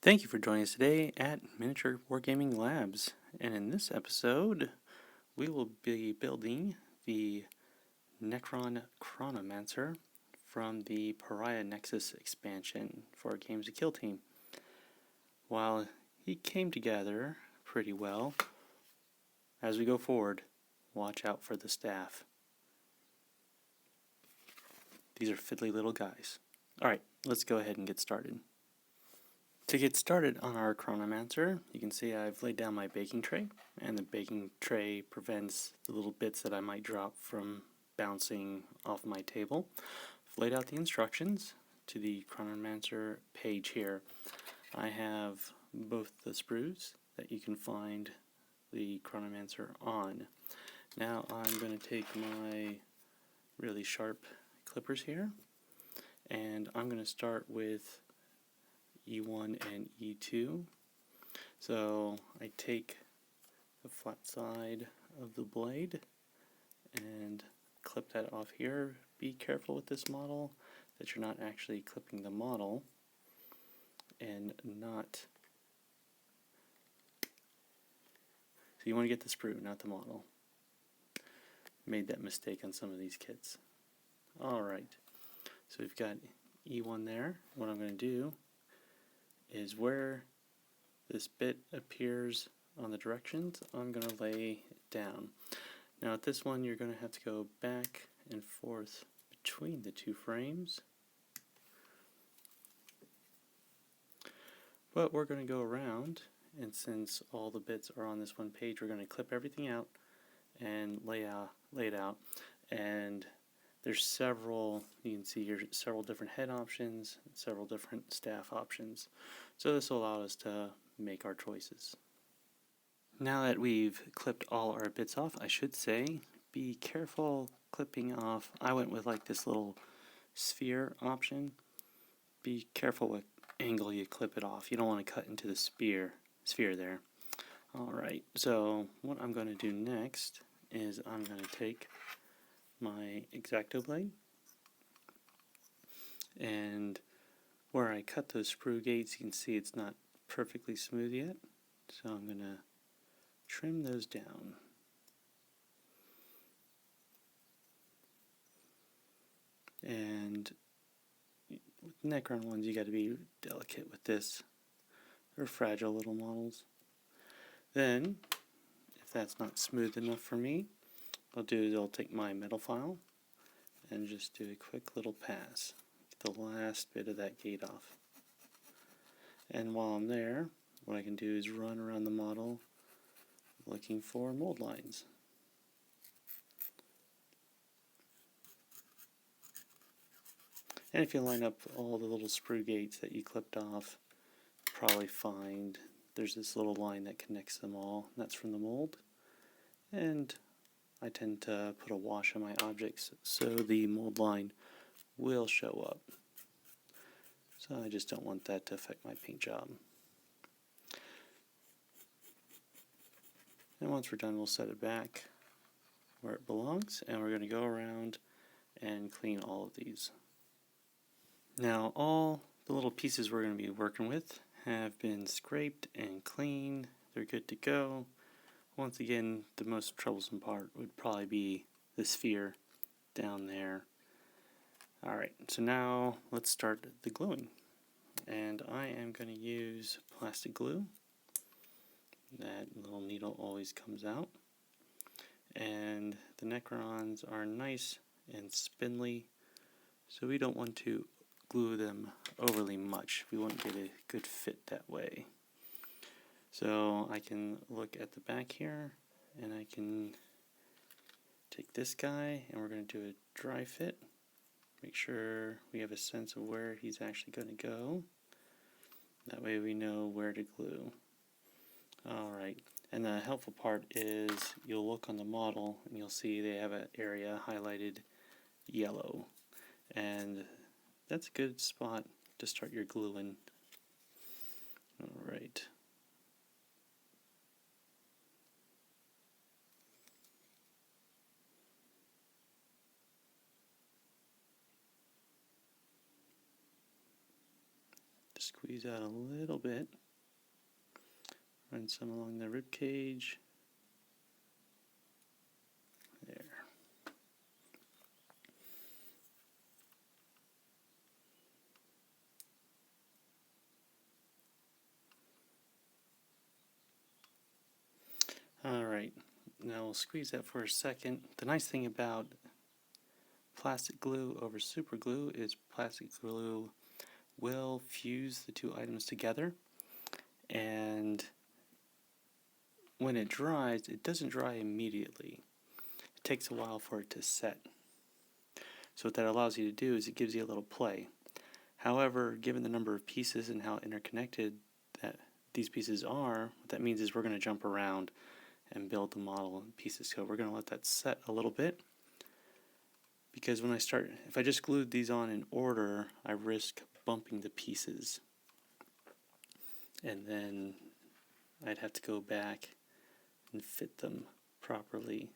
Thank you for joining us today at Miniature Wargaming Labs, and in this episode we will be building the Neuron Chronomancer from the Pariah Nexus expansion for Games to Kill team. While he came together pretty well, as we go forward, watch out for the staff. These are fiddly little guys. Alright, let's go ahead and get started. To get started on our Chronomancer, you can see I've laid down my baking tray, and the baking tray prevents the little bits that I might drop from bouncing off my table. I've laid out the instructions to the Chronomancer page here. I have both the sprues that you can find the Chronomancer on. Now I'm going to take my really sharp clippers here, and I'm going to start with E1 and E2. So I take the flat side of the blade and clip that off here. Be careful with this model that you're not actually clipping the model and not. So you want to get the sprue, not the model. Made that mistake on some of these kits. Alright, so we've got E1 there. What I'm going to do is where this bit appears on the directions, I'm going to lay it down. Now at this one you're going to have to go back and forth between the two frames, but we're going to go around, and since all the bits are on this one page, we're going to clip everything out and lay it out. And there's several, you can see here, several different head options, several different staff options. So this will allow us to make our choices. Now that we've clipped all our bits off, I should say, be careful clipping off. I went with like this little sphere option. Be careful what angle you clip it off. You don't want to cut into the sphere there. Alright, so what I'm going to do next is I'm going to take my X-Acto blade, and where I cut those sprue gates, you can see it's not perfectly smooth yet, so I'm going to trim those down. And with Necron ones, you got to be delicate with this. They're fragile little models. Then, if that's not smooth enough for me, what I'll do is I'll take my metal file and just do a quick little pass. Get the last bit of that gate off. And while I'm there, what I can do is run around the model looking for mold lines. And if you line up all the little sprue gates that you clipped off, you'll probably find there's this little line that connects them all. That's from the mold. And I tend to put a wash on my objects so the mold line will show up. So I just don't want that to affect my paint job. And once we're done, we'll set it back where it belongs, and we're going to go around and clean all of these. Now all the little pieces we're going to be working with have been scraped and cleaned. They're good to go. Once again, the most troublesome part would probably be the sphere down there. Alright, so now let's start the gluing. And I am going to use plastic glue. That little needle always comes out. And the Necrons are nice and spindly, so we don't want to glue them overly much. We won't get a good fit that way. So I can look at the back here, and I can take this guy, and we're going to do a dry fit. Make sure we have a sense of where he's actually going to go. That way we know where to glue. Alright, and the helpful part is you'll look on the model, and you'll see they have an area highlighted yellow. And that's a good spot to start your gluing. Alright. squeeze out a little bit. Run some along the rib cage. There. Alright, now we'll squeeze that for a second. The nice thing about plastic glue over super glue is plastic glue will fuse the two items together, and when it dries, it doesn't dry immediately. It takes a while for it to set. So what that allows you to do is it gives you a little play. However, given the number of pieces and how interconnected that these pieces are, what that means is we're going to jump around and build the model in pieces. So we're going to let that set a little bit, because when I start, if I just glued these on in order, I risk bumping the pieces, and then I'd have to go back and fit them properly.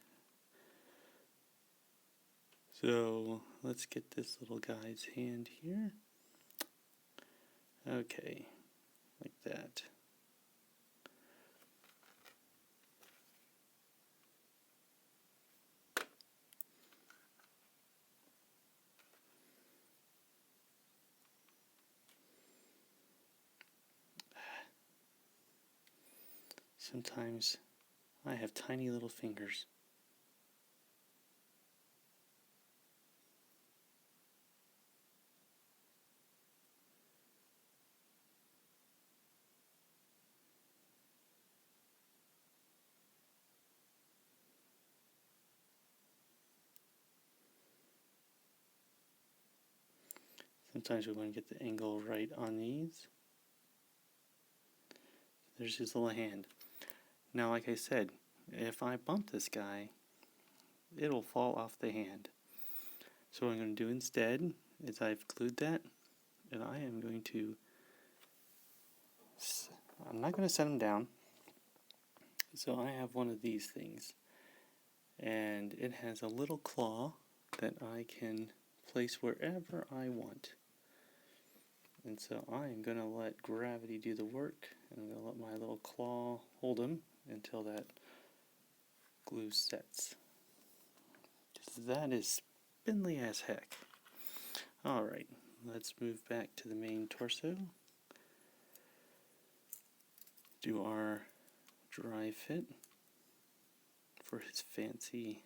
So let's get this little guy's hand here. Okay, like that. Sometimes I have tiny little fingers. Sometimes we want to get the angle right on these. There's his little hand. Now, like I said, if I bump this guy, it'll fall off the hand. So what I'm going to do instead is I've glued that, and I am going to, I'm not going to set him down. So I have one of these things, and it has a little claw that I can place wherever I want. And so I am going to let gravity do the work, and I'm going to let my little claw hold him until that glue sets. That is spindly as heck. Alright, let's move back to the main torso. Do our dry fit for his fancy.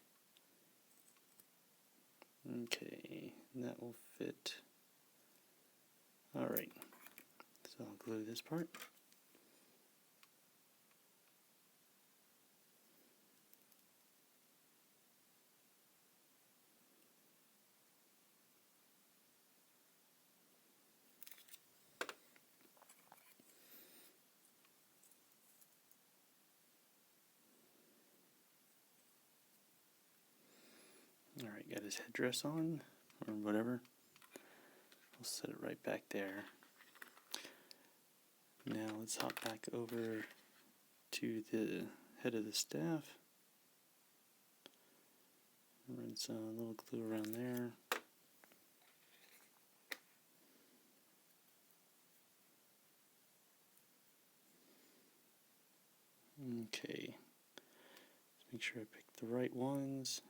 Okay, that will fit. Alright, so I'll glue this part. Alright, got his headdress on, or whatever. We'll set it right back there. Now let's hop back over to the head of the staff. Run some little glue around there. Okay. Let's make sure I pick the right ones.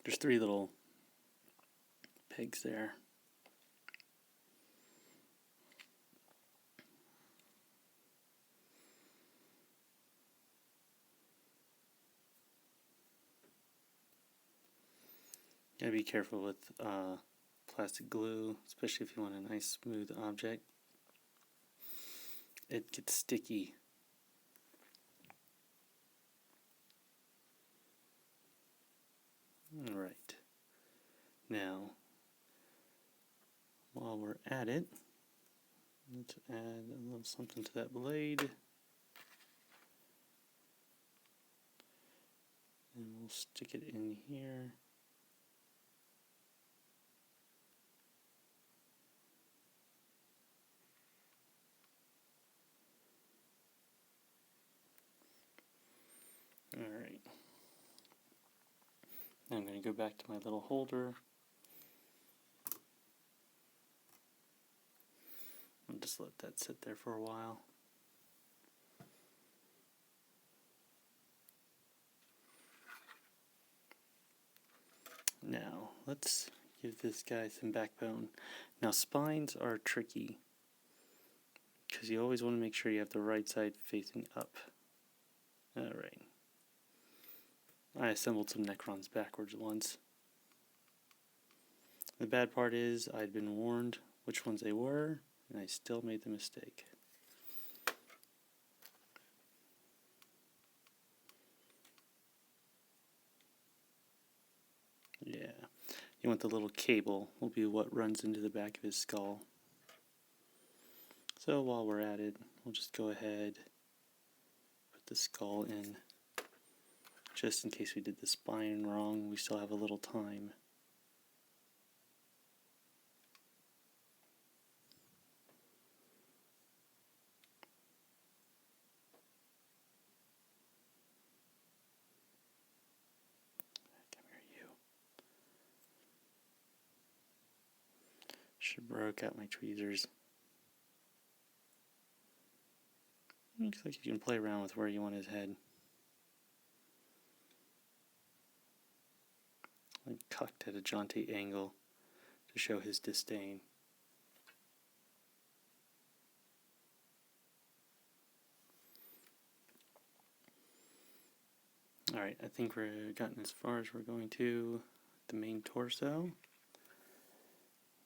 There's 3 little pegs there. Gotta be careful with plastic glue, especially if you want a nice smooth object. It gets sticky. Alright, now while we're at it, let's add a little something to that blade, and we'll stick it in here. Alright, Now I'm going to go back to my little holder. I'll just let that sit there for a while. Now, let's give this guy some backbone. Now, spines are tricky because you always want to make sure you have the right side facing up. Alright. I assembled some Necrons backwards once. The bad part is I'd been warned which ones they were, and I still made the mistake. Yeah, you want the little cable will be what runs into the back of his skull. So while we're at it, we'll just go ahead, put the skull in, just in case we did the spine wrong. We still have a little time. Should broke out my tweezers. Looks like you can play around with where you want his head. Like cocked at a jaunty angle to show his disdain. Alright, I think we've gotten as far as we're going to the main torso.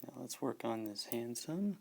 Now let's work on this hand some.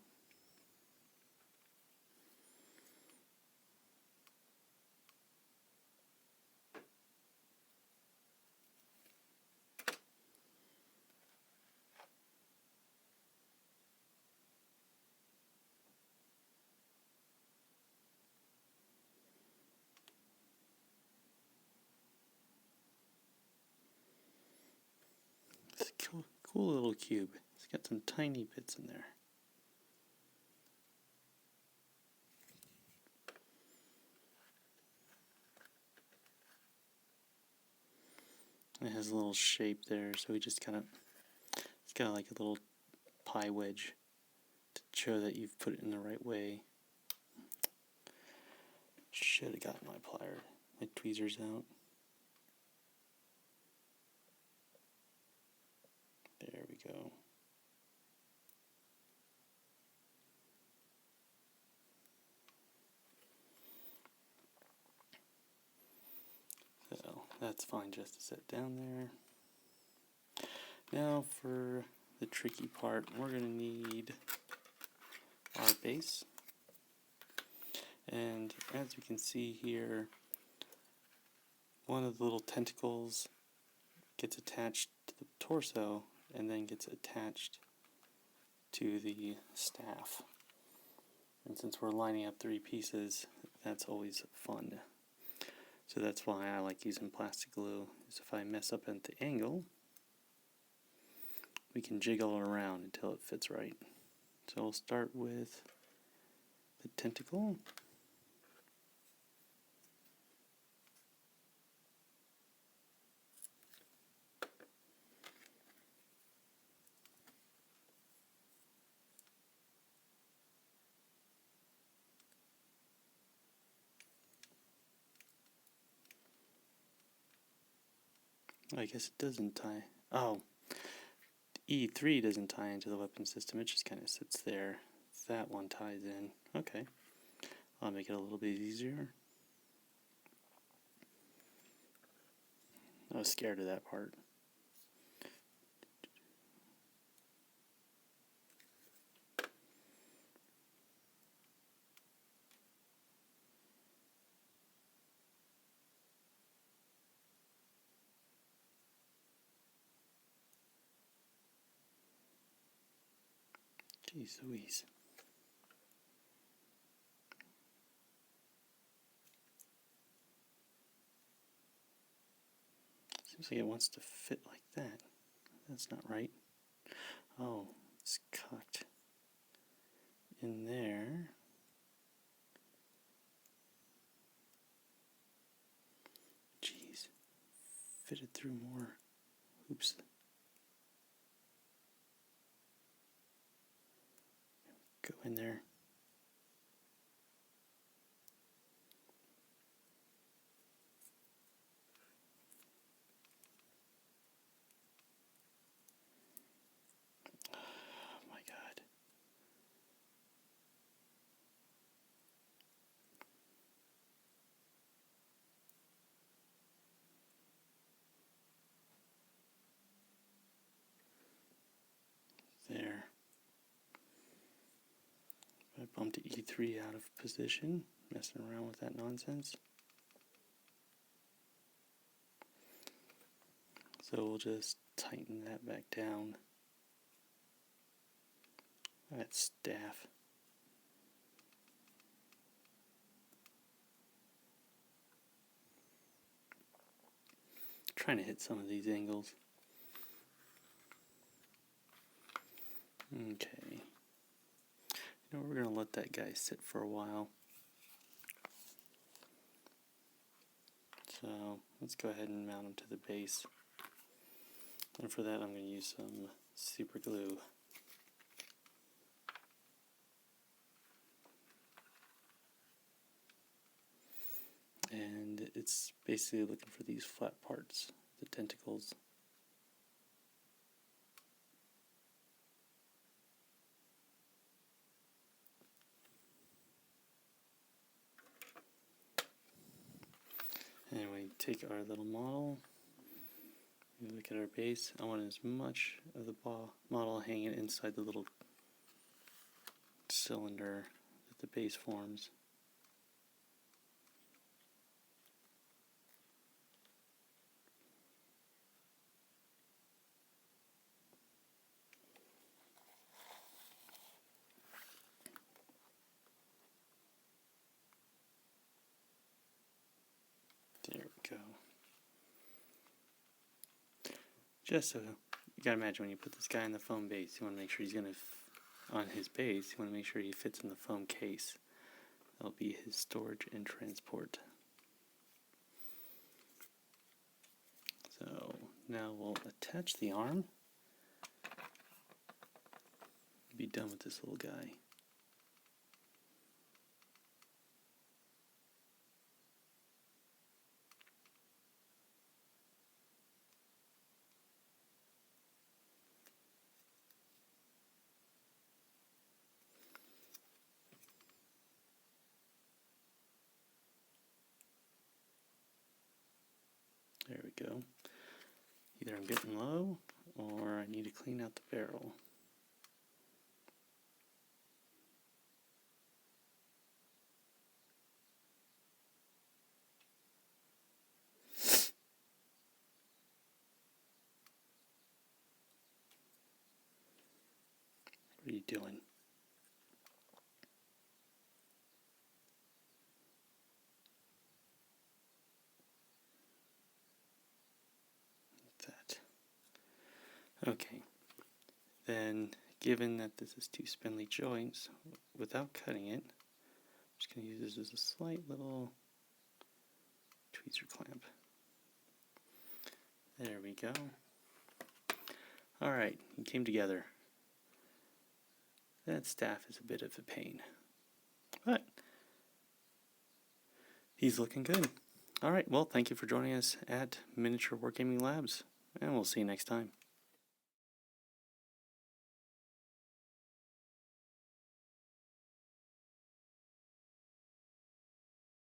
It's a cool little cube. It's got some tiny bits in there. It has a little shape there, so we just kind of, it's got like a little pie wedge to show that you've put it in the right way. Should have gotten my tweezers out. There we go. So that's fine just to set down there. Now for the tricky part, we're going to need our base. And as you can see here, one of the little tentacles gets attached to the torso and then gets attached to the staff. And since we're lining up 3 pieces, that's always fun. So that's why I like using plastic glue, is if I mess up at the angle, we can jiggle it around until it fits right. So we'll start with the tentacle. I guess it doesn't tie. Oh, E3 doesn't tie into the weapon system, it just kind of sits there. That one ties in. Okay, I'll make it a little bit easier. I was scared of that part. Jeez Louise. Seems like it wants to fit like that. That's not right. Oh, it's cocked in there. Jeez. Fitted through more. Oops. Go in there. Oh my God. There. I bumped E3 out of position, messing around with that nonsense. So we'll just tighten that back down. That staff. Trying to hit some of these angles. Okay. You know, we're going to let that guy sit for a while. So let's go ahead and mount him to the base. And for that I'm going to use some super glue. And it's basically looking for these flat parts, the tentacles. Anyway, take our little model, we look at our base. I want as much of the model hanging inside the little cylinder that the base forms. There we go. Just so, you gotta imagine when you put this guy in the foam base, you want to make sure he's gonna, on his base, you want to make sure he fits in the foam case. That'll be his storage and transport. So now we'll attach the arm. Be done with this little guy. There we go. Either I'm getting low or I need to clean out the barrel. What are you doing? That. Okay. Then, given that this is two spindly joints, without cutting it, I'm just going to use this as a slight little tweezer clamp. There we go. Alright, it came together. That staff is a bit of a pain, but he's looking good. Alright, well, thank you for joining us at Miniature Wargaming Labs, and we'll see you next time.